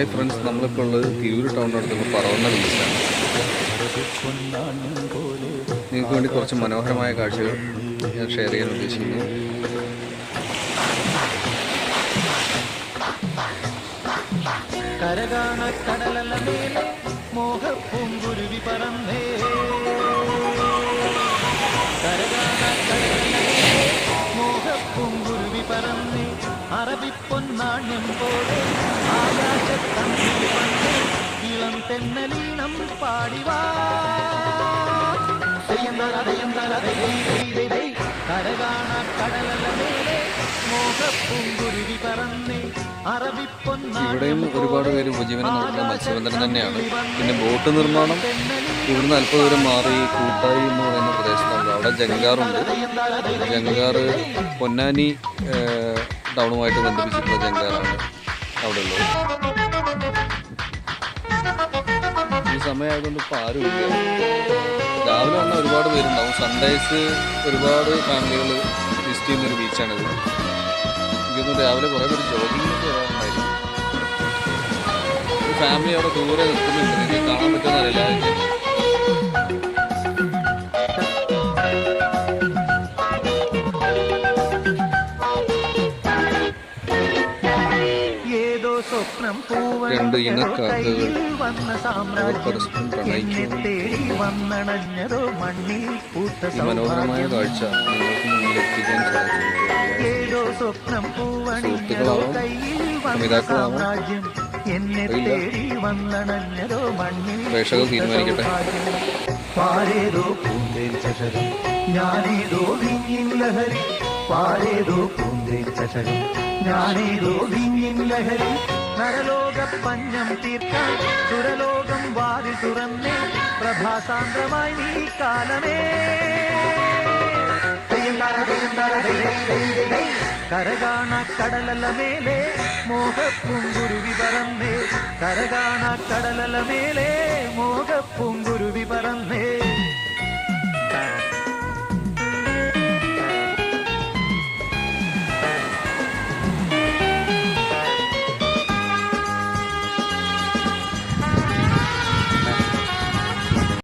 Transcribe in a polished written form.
Hi friends, നമ്മളിപ്പോൾ ഉള്ളത് തിരൂർ ടൗണിനടുത്തുള്ള പറവണ്ണ ബീച്ചിലാണ്. നിങ്ങൾക്ക് വേണ്ടി കുറച്ച് മനോഹരമായ കാഴ്ചകൾ ഞാൻ ഷെയർ ചെയ്യാൻ ഉദ്ദേശിക്കുന്നു. അറബിപ്പൊന്നാണ്യം പോലെ ആകാശത്തമ്പിൽ വന്ന് ഇളം തെന്നലീണം പാടിവാ കരകാണ കടലല മേലെ മോഹപ്പൂങ്കുരുവി പറന്ന് ഇവിടെയും ഒരുപാട് പേര് ഉപജീവനം നടത്തുന്ന മത്സ്യബന്ധനം തന്നെയാണ്. പിന്നെ ബോട്ട് നിർമ്മാണം ഇവിടുന്ന് അല്പ ദൂരം മാറി കൂട്ടായി എന്ന് പറയുന്ന പ്രദേശത്താണ്. അവിടെ ജങ്കാറുണ്ട്. ജങ്കാറ് പൊന്നാനി ടൗണുമായിട്ട് ബന്ധിപ്പിച്ചിട്ടുള്ള ജങ്കാറാണ് അവിടെ ഉള്ളത്. ഈ സമയമായതുകൊണ്ട് ഇപ്പോൾ ആരുമില്ല. രാവിലെ വന്നാൽ ഒരുപാട് പേരുണ്ടാവും. സൺഡേസ് ഒരുപാട് ഫാമിലികൾ വിസിറ്റ് ചെയ്യുന്നൊരു ബീച്ചാണിത്. എനിക്കൊന്ന് രാവിലെ കുറേ പേര് ജോഗിങ്ങിനൊക്കെ വരാറുണ്ടായിരുന്നു. ഒരു ഫാമിലി അവിടെ ദൂരെ നിൽക്കുന്നുണ്ട്. നിങ്ങൾക്ക് കാണാൻ പറ്റുമെന്ന് അറിയില്ല. രണ്ട് ഇണക്കാക്കകൾ അവർ പരസ്പരം പ്രണയിക്കുന്നു. ഈ മനോഹരമായ കാഴ്ച നിങ്ങൾക്ക് മുന്നിൽ എത്തിക്കാൻ സാധിക്കും. സുഹൃത്തുക്കളാവാം, കമിതാക്കളാവാം, പ്രേക്ഷകർ തീരുമാനിക്കട്ടെ. പാരേതോ പൂന്തേൻ ചഷകം ഞാനേതോ വിങ്ങിൻ ലഹരി, പാരേതോ പൂന്തേൻ ചഷകം ഞാനേതോ വിങ്ങിൻ ലഹരി, നരലോക പഞ്ഞം തീർക്കാൻ സുരലോകം വാതിൽ തുറന്നേ, പ്രഭാസാന്ദ്രമായി നീ കാലമേ. കരകാണ കടലല മേലെ മോഹപ്പൂങ്കുരുവി പറന്നേ, കരകാണ കടലല മേലെ മോഹപ്പൂങ്കുരുവി പറന്നേ.